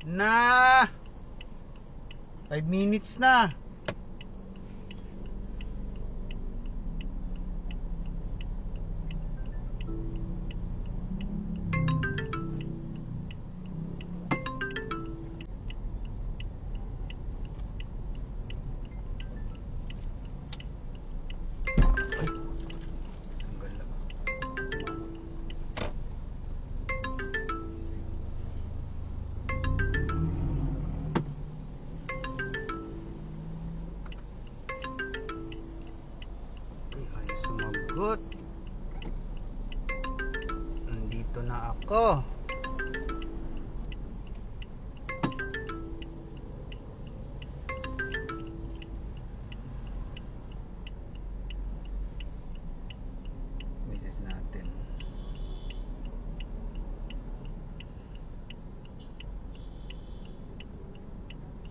Na 5 minutes na. Good. Nandito na ako. Misis natin.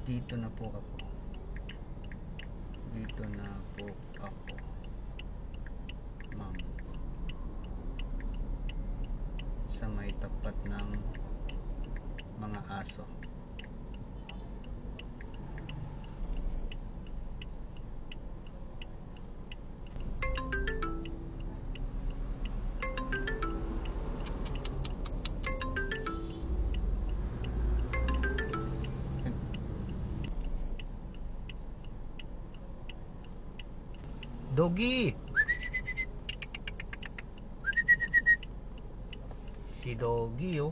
Dito na po ako. Dito na po ako. Ma'am, sa may tapat ng mga aso. Doggy! Si Doggy, oh.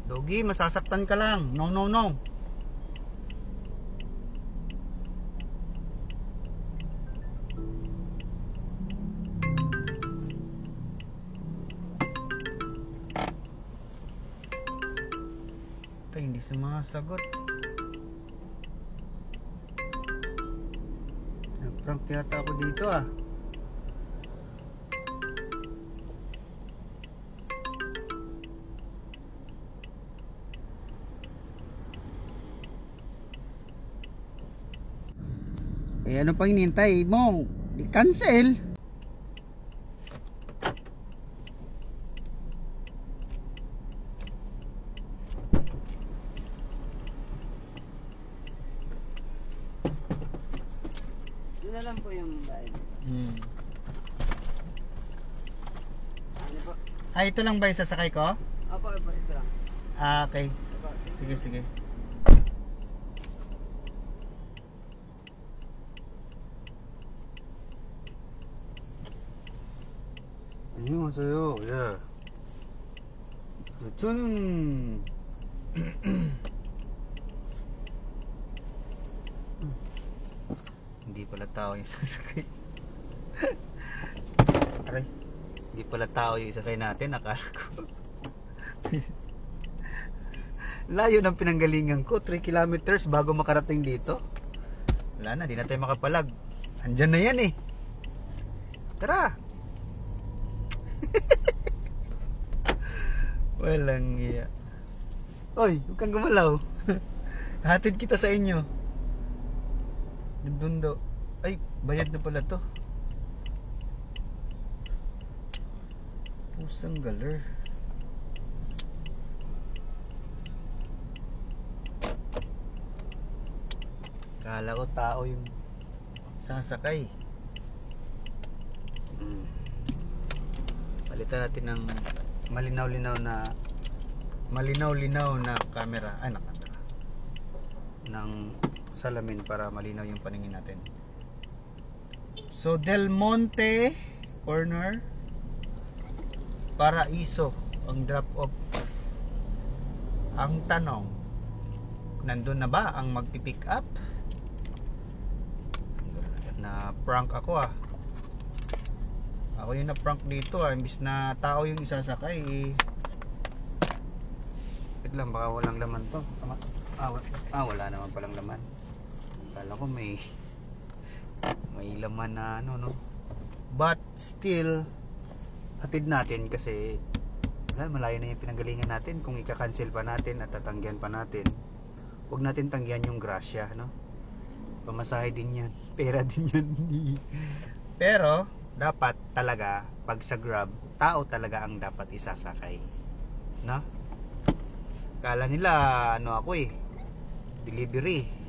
Doggy, masasaktan ka lang. No, no, no. Ito, hindi sumasagot. Nag-prank yata ako dito, ah. Eh ano pang hinihintay mo? I-cancel. Yun na lang po yung bayad. Ano po? Ah, ito lang ba yung sasakay ko? Opo, ito lang. Ah, okay. Opo. Sige, sige. 안녕하세요. 예. 저는 hindi pala tao yung sasakay. Aray, hindi pala tao yung sasakay natin, akala ko. Layo ng pinanggalingan ko, 3 kilometers bago makarating dito. Wala na, di na tayo makapalag. Andyan na yan eh. Tara. Walang iya. Oy, huwag kang gumalaw. Hatid kita sa inyo. Doon daw. Ay, bayad na pala to. Pusang galer. Kala ko tao yung sasakay. Palitan natin ng malinaw-linaw na camera, na camera ng salamin para malinaw yung paningin natin. So Del Monte corner, Paraiso ang drop off. Ang tanong, nandun na ba ang magpipick up? Na prank ako ah. Ako yung na-prank dito ah, imbis na tao yung isasakay eh. Wait lang, baka walang laman to. Wala naman palang laman. Kala ko may laman na ano no. But still, hatid natin kasi malayo na yung pinanggalingan natin. Kung ika-cancel pa natin at tatanggihan pa natin, huwag natin tanggihan yung grasya, no? Pamasahe din yan, pera din yan. Pero dapat talaga pag sa Grab, tao talaga ang dapat isasakay, no? Kala nila ano ako eh, delivery.